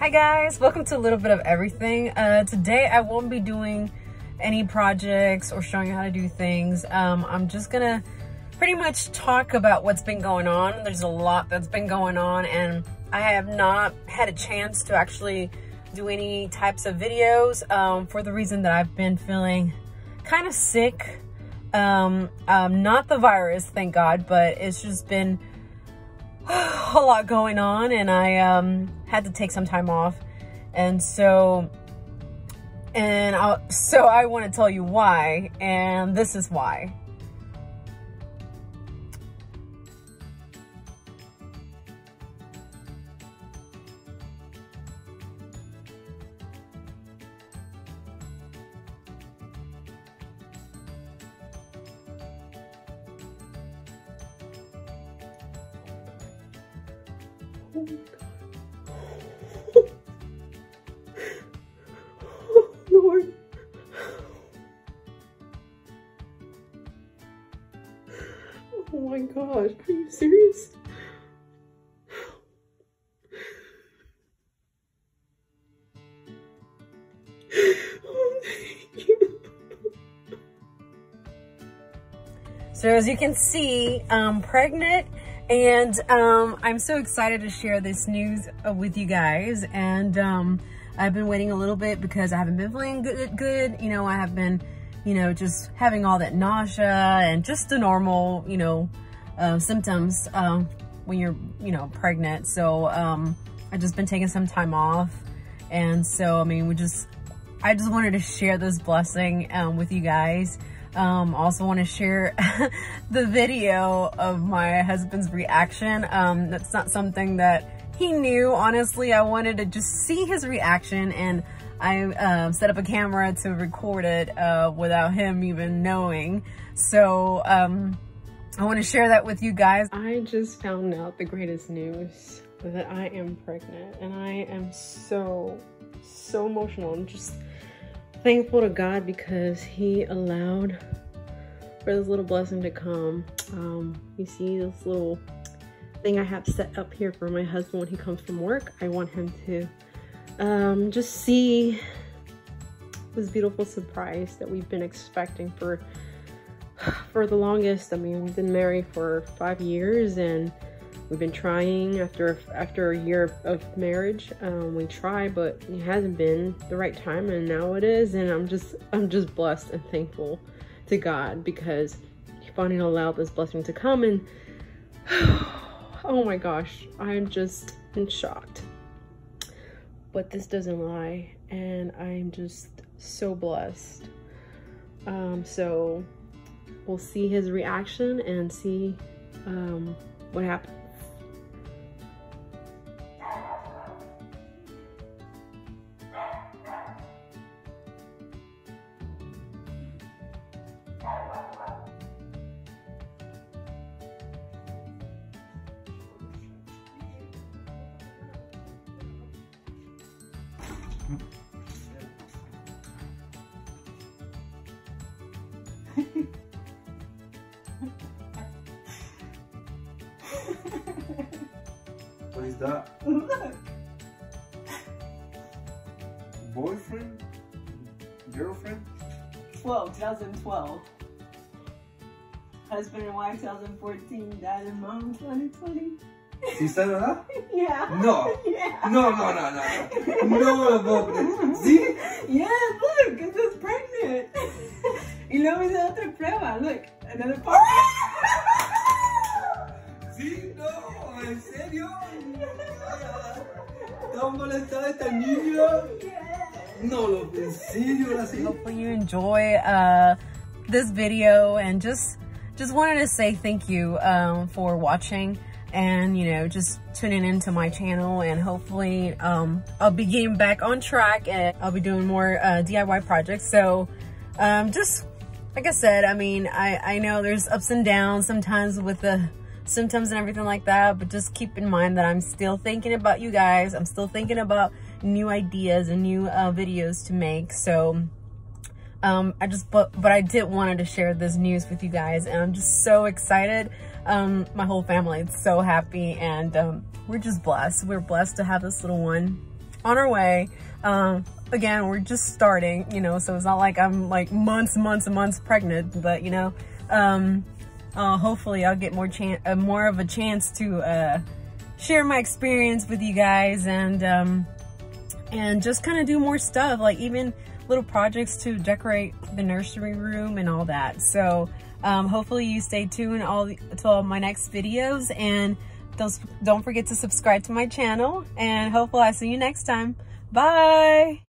Hi guys, welcome to a little bit of everything. Today I won't be doing any projects or showing you how to do things. I'm just gonna pretty much talk about what's been going on. There's a lot that's been going on and I have not had a chance to actually do any types of videos for the reason that I've been feeling kind of sick. Not the virus, thank God, but it's just been a lot going on and I had to take some time off, and so I want to tell you why, and this is why. Oh my God. Oh, Lord. Oh my gosh, are you serious? Oh, thank you. So as you can see, I'm pregnant. And I'm so excited to share this news with you guys. And I've been waiting a little bit because I haven't been feeling good. You know, I have been, you know, just having all that nausea and just the normal, you know, symptoms when you're, you know, pregnant. So I've just been taking some time off. And so, I mean, I just wanted to share this blessing with you guys. Also want to share the video of my husband's reaction. That's not something that he knew, honestly. I wanted to just see his reaction, and I set up a camera to record it without him even knowing. So I want to share that with you guys. I just found out the greatest news, that I am pregnant, and I am so emotional. I'm just thankful to God because he allowed for this little blessing to come. You see this little thing I have set up here for my husband when he comes from work. I want him to just see this beautiful surprise that we've been expecting for the longest. I mean, we've been married for 5 years and we've been trying after a year of marriage. We tried, but it hasn't been the right time, and now it is. And I'm just blessed and thankful to God because he finally allowed this blessing to come. And oh my gosh, I'm just in shock. But this doesn't lie, and I'm just so blessed. So we'll see his reaction and see what happens. What is that? Look. Boyfriend? Girlfriend? 2012. Husband and wife 2014. Dad and mom 2020. ¿Sí está verdad? Yeah. No. Yeah. No. No, pobre. ¿Sí? Yeah, look, it's pregnant. Y luego hice otra prueba. Look, another part. ¿Sí? No, ¿en serio? ¿Está molestada esta niña? No, loco, ¿en serio? Hopefully you enjoy this video, and just wanted to say thank you for watching, and you know, just tuning into my channel, and hopefully I'll be getting back on track and I'll be doing more DIY projects. So just like I said, I mean, I know there's ups and downs sometimes with the symptoms and everything like that, but just keep in mind that I'm still thinking about you guys. I'm still thinking about new ideas and new videos to make. So but I did wanted to share this news with you guys, and I'm just so excited. My whole family is so happy, and we're just blessed. We're blessed to have this little one. on our way. Again, we're just starting, you know, so it's not like I'm like months pregnant, but you know, hopefully I'll get more of a chance to share my experience with you guys, and just kind of do more stuff, like even little projects to decorate the nursery room and all that. So hopefully you stay tuned to all my next videos, and don't forget to subscribe to my channel, and hopefully I'll see you next time. Bye.